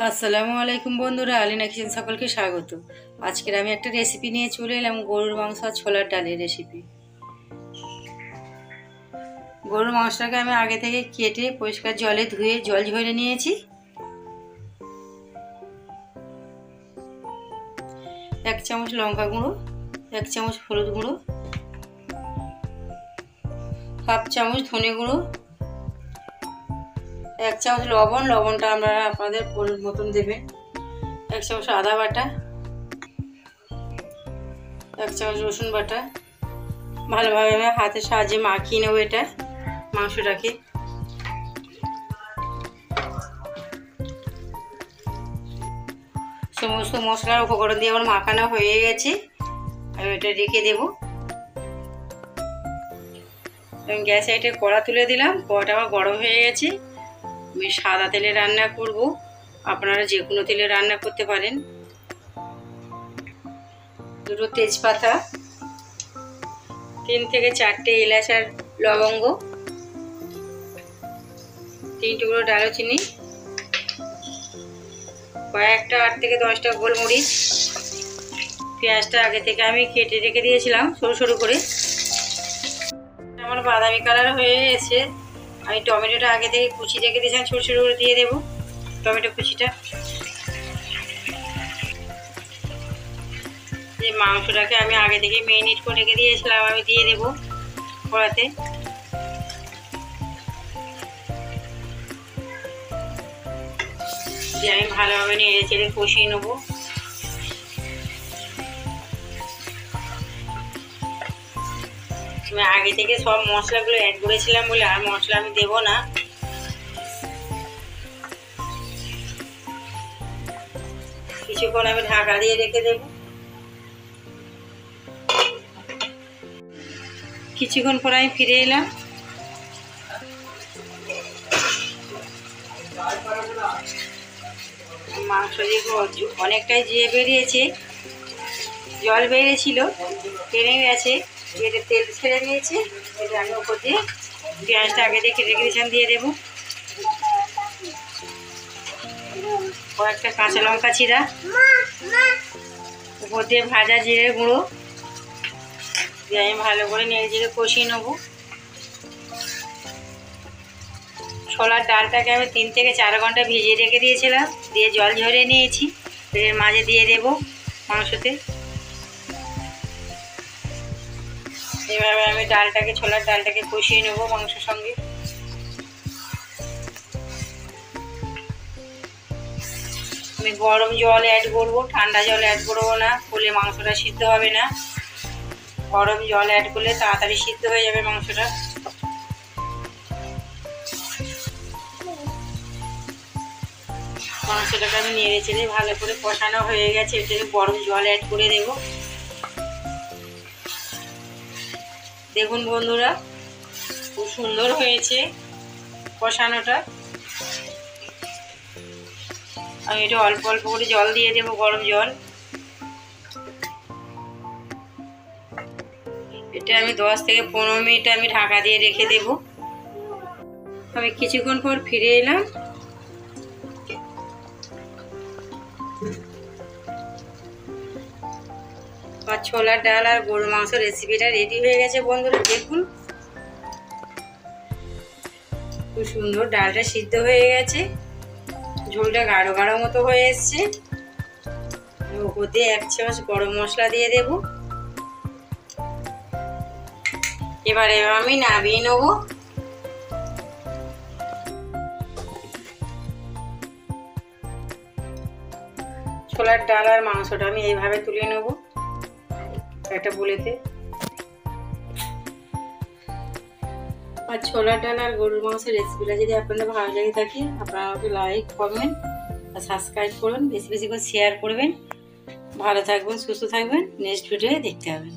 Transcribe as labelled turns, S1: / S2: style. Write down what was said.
S1: আসসালামু আলাইকুম বন্ধুরা, আলিনা কিচেন সকলকে স্বাগত। আজকের আমি একটা রেসিপি নিয়ে চলে এলাম, গরুর মাংস আর ছোলার ডালের রেসিপি। গরুর মাংসটাকে আমি আগে থেকে কেটে পরিষ্কার জলে ধুয়ে জল ঝরিয়ে নিয়েছি। এক চামচ লঙ্কা গুঁড়ো, এক চামচ হলুদ গুঁড়ো, হাফ চামচ ধনে গুঁড়ো, এক চামচ লবণ, লবণটা আপনারা আপনাদের পরিমাণ মতন দেবেন, এক চামচ আদা বাটা, এক চামচ রসুন বাটা। ভালোভাবে আমি হাতের সাহায্যে মাখিয়ে নেবো এটা মাংসটাকে। সমস্ত মশলার উপকরণ দিয়ে আমার মাখানো হয়ে গেছে। আমি এটা রেখে দেবো। আমি গ্যাসে একটা কড়া তুলে দিলাম, কড়াটা আমার গরম হয়ে গেছে। আমি সাদা তেলে রান্না করব, আপনারা যে কোনো তেলে রান্না করতে পারেন। দুটো তেজপাতা, 3 থেকে 4টে এলাচ আর লবঙ্গ, 3 টুকরো দারুচিনি, কয়েকটা 8 থেকে 10টা গোলমরিচ। পেঁয়াজটা আগে থেকে আমি কেটে রেখে দিয়েছিলাম সরু সরু করে। আমার বাদামি কালার হয়ে এসেছে। আমি টমেটোটা আগে থেকে কুচি রেখে দিয়েছিলাম, ছোটো ছোটো করে দিয়ে দেবো টমেটো কুচিটা। যে মাংসটাকে আমি আগে থেকে মেরিনেট করে রেখে দিয়েছিলাম আমি দিয়ে দেবো কড়াতে। দিয়ে আমি ভালোভাবে নেড়ে চেড়ে কষিয়ে নেবো। আমি আগে থেকে সব মশলাগুলো অ্যাড করেছিলাম বলে আর মশলা আমি দেবো না। কিছুক্ষণ আমি ঢাকা দিয়ে রেখে দেব। কিছুক্ষণ পর আমি ফিরে এলাম। মাংস দেখো অনেকটাই জিয়ে বেরিয়েছে, জল বেরিয়েছিল, টেনে গেছে, এতে তেল ছেড়ে নিয়েছে। এটা আমি উপর দিয়ে পেঁয়াজটা আগে দিয়ে কেটে রেখেছিলাম দিয়ে দেবো। কয়েকটা কাঁচা লঙ্কা চিরা, উপর দিয়ে ভাজা জিরে গুঁড়ো দিয়ে আমি ভালো করে নেড়ে চেড়ে কষিয়ে নেবো। ছোলার ডালটাকে আমি 3 থেকে 4 ঘন্টা ভিজিয়ে রেখে দিয়েছিলাম, দিয়ে জল ঝরিয়ে নিয়েছি। এর মাঝে দিয়ে দেবো মাংসতে। এভাবে আমি ছোলার ডালটাকে কষিয়ে নেবো মাংসের সঙ্গে। আমি গরম জল অ্যাড করবো, ঠান্ডা জল অ্যাড করবো না, করলে মাংসটা সিদ্ধ হবে না। গরম জল অ্যাড করলে তাড়াতাড়ি সিদ্ধ হয়ে যাবে মাংসটা। মাংসটাকে আমি নেড়ে চেড়ে ভালো করে কষানো হয়ে গেছে। এটাকে গরম জল অ্যাড করে দেব। দেখুন বন্ধুরা, খুব সুন্দর হয়েছে কষানোটা। আমি এটা অল্প অল্প করে জল দিয়ে দেবো, গরম জল। এটা আমি 10 থেকে 15 মিনিট আমি ঢাকা দিয়ে রেখে দেব। আমি কিছুক্ষণ পর ফিরে এলাম। আর ছোলার ডাল আর গরুর মাংস রেসিপিটা রেডি হয়ে গেছে বন্ধুরা। দেখুন খুব সুন্দর ডালটা সিদ্ধ হয়ে গেছে, ঝোলটা গাঢ় গাঢ় মতো হয়ে এসছে। ওপর দিয়ে 1 চামচ গরম মশলা দিয়ে দেব। এবারে আমি নামিয়ে নেব। ছোলার ডাল আর মাংসটা আমি এইভাবে তুলে নেব একটা বলেতে। আর ছোলার ডাল আর গরুর মাংসের রেসিপিটা যদি আপনাদের ভালো লেগে থাকে, আপনারা আমাকে লাইক কমেন্ট আর সাবস্ক্রাইব করুন, বেশি বেশি করে শেয়ার করবেন। ভালো থাকবেন, সুস্থ থাকবেন। নেক্সট ভিডিও দেখতে হবে।